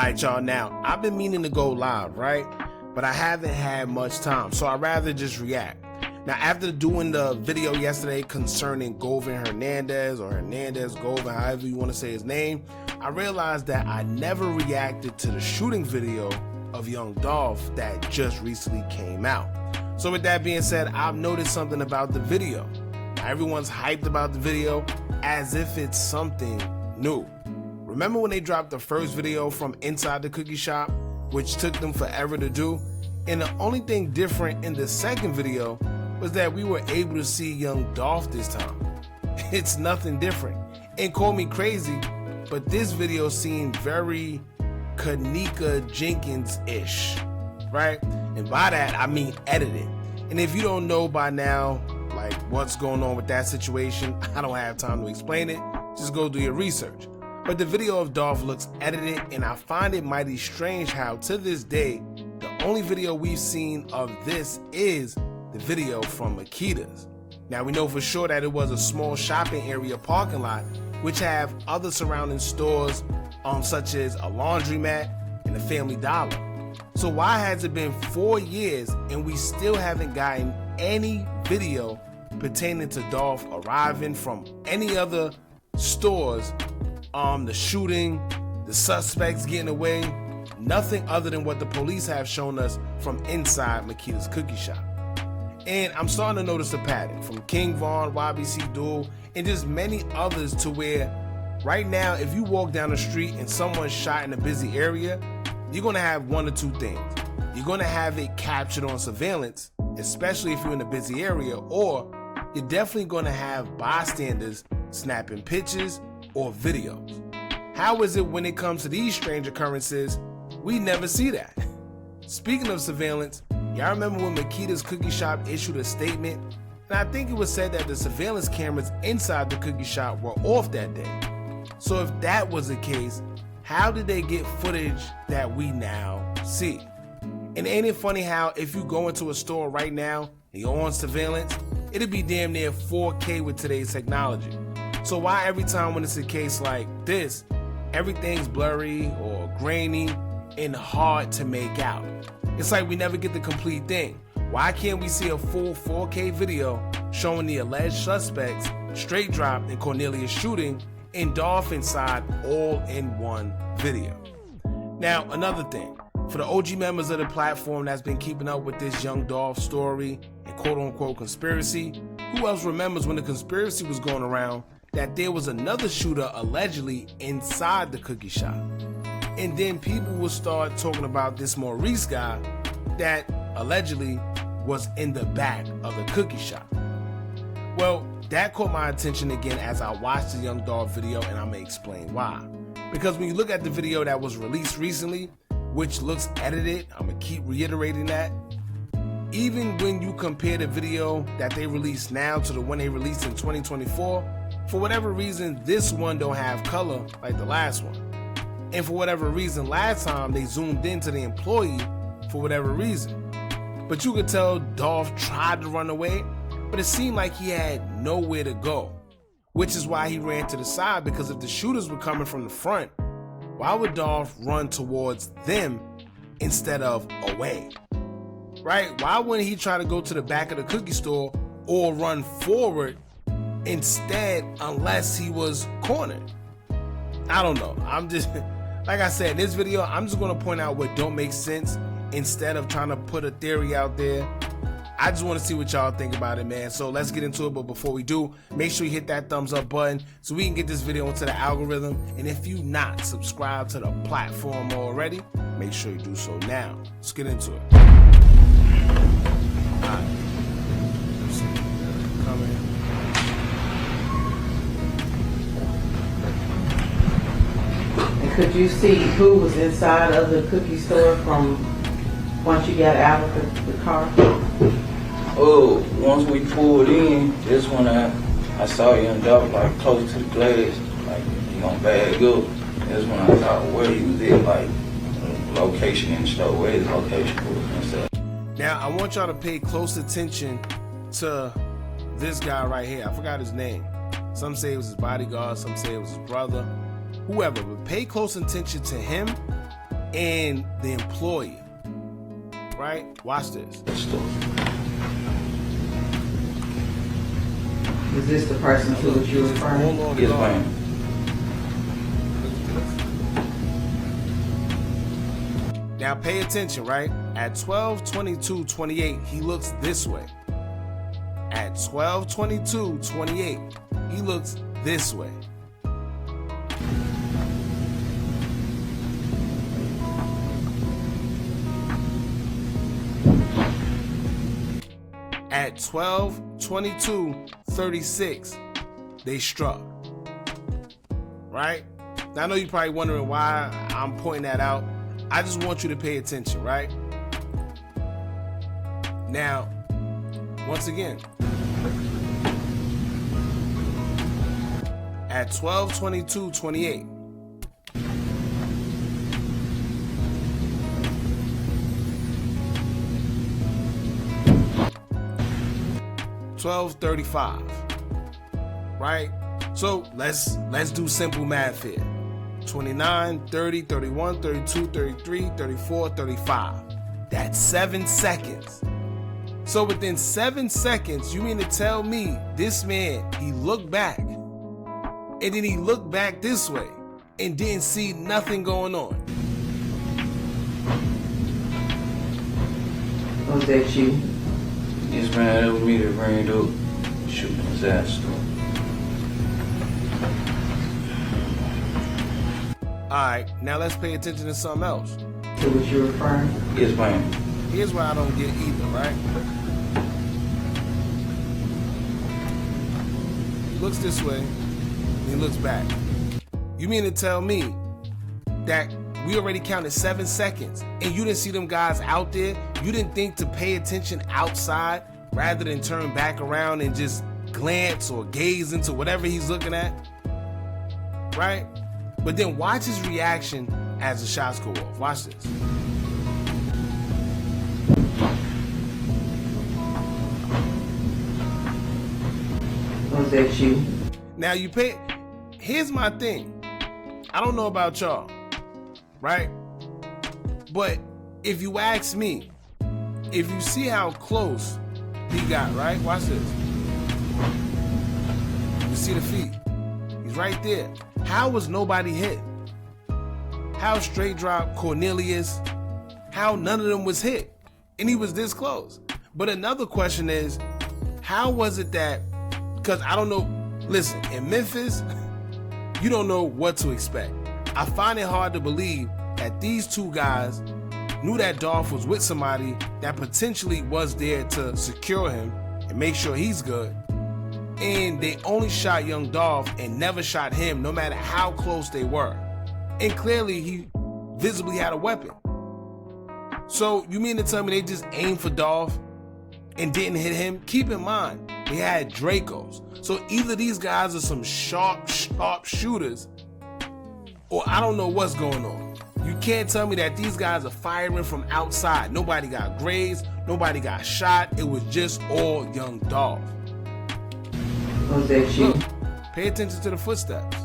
Alright y'all, now I've been meaning to go live, right? But I haven't had much time, so I'd rather just react. Now after doing the video yesterday concerning Govan Hernandez, or Hernandez Govan, however you want to say his name, I realized that I never reacted to the shooting video of young Dolph that just recently came out. So with that being said, I've noticed something about the video. Now, everyone's hyped about the video as if it's something new. Remember when they dropped the first video from inside the cookie shop, which took them forever to do? And the only thing different in the second video was that we were able to see young Dolph this time. It's nothing different. And call me crazy, but this video seemed very Kanika Jenkins-ish, right? And by that, I mean edited. And if you don't know by now, like what's going on with that situation, I don't have time to explain it. Just go do your research. But the video of Dolph looks edited, and I find it mighty strange how to this day, the only video we've seen of this is the video from Makedas. Now we know for sure that it was a small shopping area parking lot, which have other surrounding stores such as a laundromat and a Family Dollar. So why has it been 4 years and we still haven't gotten any video pertaining to Dolph arriving from any other stores? The shooting, the suspects getting away, nothing other than what the police have shown us from inside Makedas' cookie shop. And I'm starting to notice a pattern from King Von, YBC Duel, and just many others, to where right now if you walk down the street and someone's shot in a busy area, you're gonna have one or two things. You're gonna have it captured on surveillance, especially if you're in a busy area, or you're definitely gonna have bystanders snapping pictures or videos. How is it when it comes to these strange occurrences, we never see that? Speaking of surveillance, y'all remember when Makedas' cookie shop issued a statement? And I think it was said that the surveillance cameras inside the cookie shop were off that day. So if that was the case, how did they get footage that we now see? And ain't it funny how if you go into a store right now and you're on surveillance, it'd be damn near 4K with today's technology. So why every time when it's a case like this, everything's blurry or grainy and hard to make out? It's like we never get the complete thing. Why can't we see a full 4K video showing the alleged suspects straight dropped in Cornelius shooting and Dolph inside all in one video? Now another thing, for the OG members of the platform that's been keeping up with this young Dolph story and quote unquote conspiracy, who else remembers when the conspiracy was going around that there was another shooter allegedly inside the cookie shop? And then people will start talking about this Maurice guy that allegedly was in the back of the cookie shop. Well, that caught my attention again as I watched the young Dolph video, and I'm gonna explain why. Because when you look at the video that was released recently, which looks edited, I'm gonna keep reiterating that, even when you compare the video that they released now to the one they released in 2024, for whatever reason, this one don't have color like the last one. And for whatever reason, last time they zoomed into the employee for whatever reason. But you could tell Dolph tried to run away, but it seemed like he had nowhere to go, which is why he ran to the side, because if the shooters were coming from the front, why would Dolph run towards them instead of away? Right? Why wouldn't he try to go to the back of the cookie store or run forward instead, unless he was cornered? I don't know. I'm just, like I said, in this video, I'm just going to point out what don't make sense instead of trying to put a theory out there. I just want to see what y'all think about it, man. So let's get into it. But before we do, make sure you hit that thumbs up button so we can get this video into the algorithm. And if you not subscribed to the platform already, make sure you do so now. Let's get into it. All right. Let's see. Coming. Could you see who was inside of the cookie store from once you got out of the car? Oh, once we pulled in, that's when I saw young Dolph like close to the glass, like he gonna bag up. That's when I thought where he was at, like location in the store, where his location was and stuff. Now I want y'all to pay close attention to this guy right here. I forgot his name. Some say it was his bodyguard, some say it was his brother, whoever, but pay close attention to him and the employee. Right? Watch this. Is this the person to which you're referring? Hold on, Yes, hold on. ma'am. Now pay attention, right? At 12:22:28, he looks this way. At 12:22:28, he looks this way. At 12:22:36, they struck. Right? Now I know you're probably wondering why I'm pointing that out. I just want you to pay attention, right? Now, once again, at 12:22:28, $12.35, right? So let's do simple math here. 29, 30, 31, 32, 33, 34, 35. That's 7 seconds. So within 7 seconds, you mean to tell me this man, he looked back, and then he looked back this way and didn't see nothing going on? Was that you? Yes, man, it was me that ran up, shooting his ass. Alright, now let's pay attention to something else. To which you're referring? Yes, ma'am. Here's what I don't get either, right? He looks this way, and he looks back. You mean to tell me that we already counted 7 seconds and you didn't see them guys out there? You didn't think to pay attention outside rather than turn back around and just glance or gaze into whatever he's looking at? Right? But then watch his reaction as the shots go off. Watch this. Was that you? Now you pay. Here's my thing. I don't know about y'all, right? But if you ask me, if you see how close he got, right? Watch this. You see the feet. He's right there. How was nobody hit? How straight drop Cornelius? How none of them was hit? And he was this close. But another question is, how was it that, because I don't know, listen, in Memphis, you don't know what to expect. I find it hard to believe that these two guys knew that Dolph was with somebody that potentially was there to secure him and make sure he's good. And they only shot young Dolph and never shot him, no matter how close they were. And clearly he visibly had a weapon. So you mean to tell me they just aimed for Dolph and didn't hit him? Keep in mind, they had Dracos. So either these guys are some sharp shooters, or I don't know what's going on. You can't tell me that these guys are firing from outside. Nobody got grazed, nobody got shot. It was just all young Dolph. Was that you? Look, pay attention to the footsteps.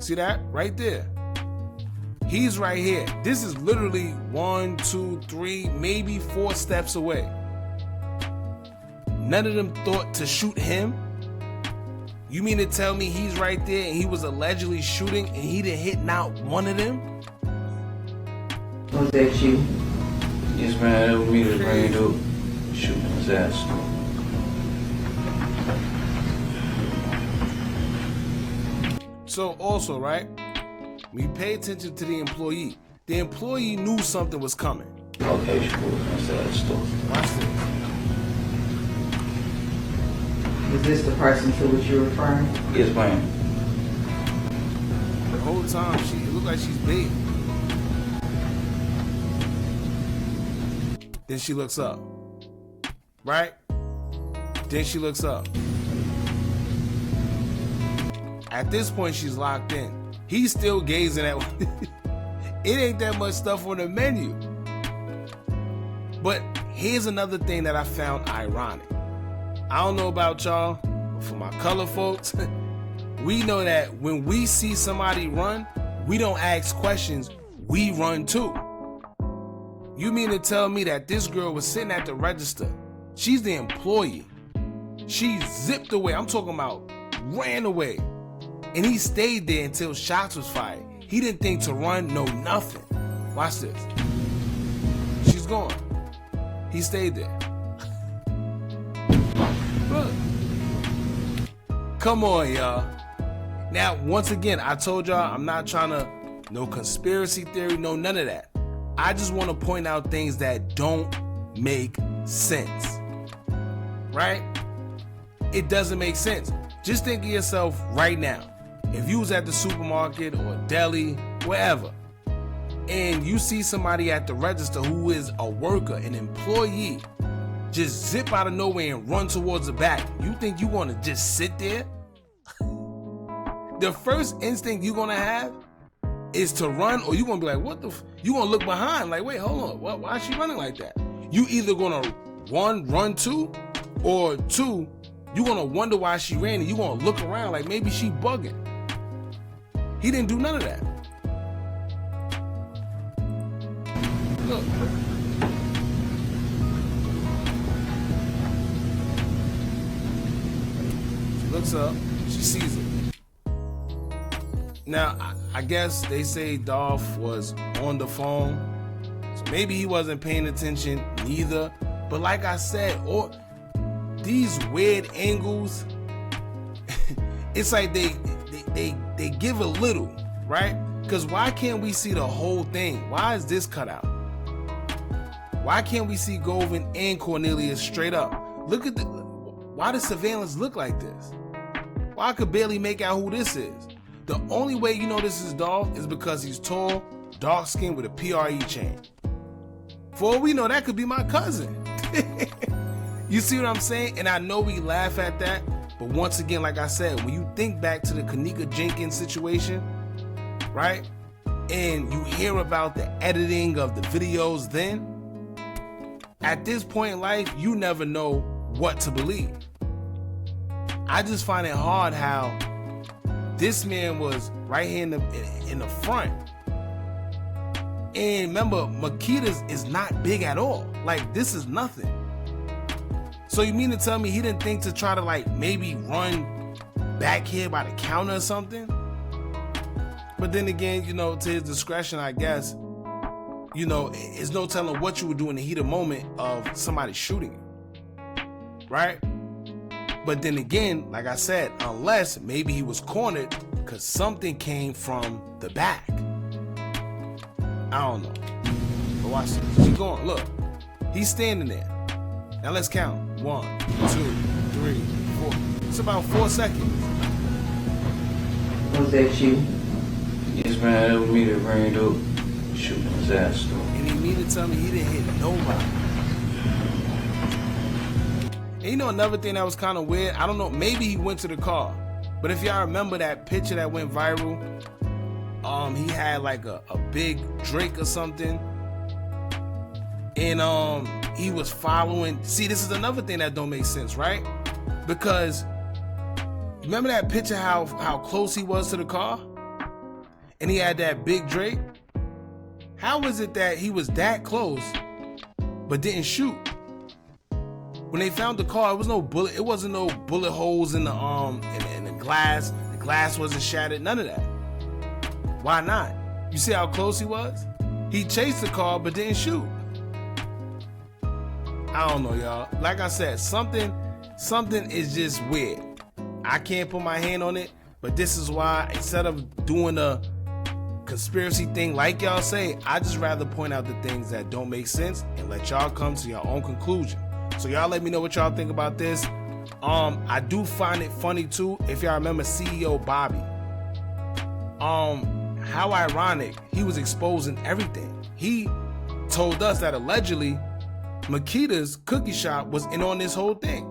See that? Right there. He's right here. This is literally 1, 2, 3, maybe 4 steps away. None of them thought to shoot him. You mean to tell me he's right there and he was allegedly shooting and he didn't hit not one of them? Was that you? Yes, man, it was me that ran up, shooting his ass. So also, right, when you pay attention to the employee knew something was coming. Okay, sure, that's that story. Watch this. Is this the person to which you're referring? Yes, ma'am. The whole time it looked like she's big. Then she looks up. Right? Then she looks up. At this point, she's locked in. He's still gazing at it ain't that much stuff on the menu. But here's another thing that I found ironic. I don't know about y'all, but for my color folks, we know that when we see somebody run, we don't ask questions, we run too. You mean to tell me that this girl was sitting at the register? She's the employee. She zipped away. I'm talking about ran away. And he stayed there until shots was fired. He didn't think to run, no nothing. Watch this. She's gone. He stayed there. Look. Come on, y'all. Now, once again, I told y'all I'm not trying to, no conspiracy theory, no none of that. I just want to point out things that don't make sense. Right? It doesn't make sense. Just think of yourself right now. If you was at the supermarket or deli, wherever, and you see somebody at the register who is a worker, an employee, just zip out of nowhere and run towards the back, you think you want to just sit there? The first instinct you're going to have is to run, or you're going to be like, what the you going to look behind, like, wait, hold on, why is she running like that? You either going to run too, or two, you're going to wonder why she ran, and you're going to look around like maybe she bugging. He didn't do none of that. Look. She looks up, she sees it. Now, I guess they say Dolph was on the phone, so maybe he wasn't paying attention neither. But like I said, or these weird angles, it's like they give a little, right? Because why can't we see the whole thing? Why is this cut out? Why can't we see Govan and Cornelius straight up? Look at why does surveillance look like this? Why I could barely make out who this is? The only way you know this is Dolph is because he's tall, dark skinned with a PRE chain. For all we know, that could be my cousin. You see what I'm saying? And I know we laugh at that, but once again, like I said, when you think back to the Kanika Jenkins situation, right? And you hear about the editing of the videos then, at this point in life, you never know what to believe. I just find it hard how this man was right here in the front. And remember, Makedas is not big at all. Like, this is nothing. So you mean to tell me he didn't think to try to like maybe run back here by the counter or something? But then again, you know, to his discretion, I guess, you know, it's no telling what you would do in the heat of moment of somebody shooting you, right? But then again, like I said, unless maybe he was cornered because something came from the back. I don't know. But watch this. Keep going. Look. He's standing there. Now let's count. 1, 2, 3, 4. It's about 4 seconds. Was that you? Yes, man, it was me that ran up, shooting his ass through. And he mean to tell me he didn't hit nobody. And you know another thing that was kind of weird? I don't know, maybe he went to the car. But if y'all remember that picture that went viral, he had like a big drink or something. And he was following. See, this is another thing that don't make sense, right? Because remember that picture how close he was to the car? And he had that big Drake? How was it that he was that close but didn't shoot? When they found the car, it wasn't no bullet holes in the glass. The glass wasn't shattered, none of that. Why not? You see how close he was? He chased the car but didn't shoot. I don't know, y'all. Like I said, something is just weird. I can't put my hand on it, but this is why instead of doing a conspiracy thing like y'all say, I just rather point out the things that don't make sense and let y'all come to your own conclusion. So y'all let me know what y'all think about this. I do find it funny too, if y'all remember CEO Bobby. How ironic, he was exposing everything. He told us that allegedly Makedas cookie shop was in on this whole thing.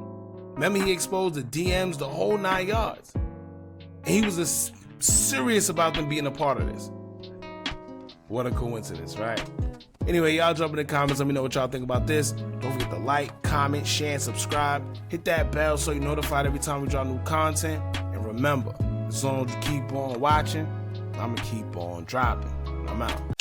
Remember, he exposed the DMs, the whole 9 yards. And he was serious about them being a part of this. What a coincidence, right? Anyway, y'all jump in the comments. Let me know what y'all think about this. Don't forget to like, comment, share, and subscribe. Hit that bell so you're notified every time we drop new content. And remember, As long as you keep on watching, I'ma keep on dropping. I'm out.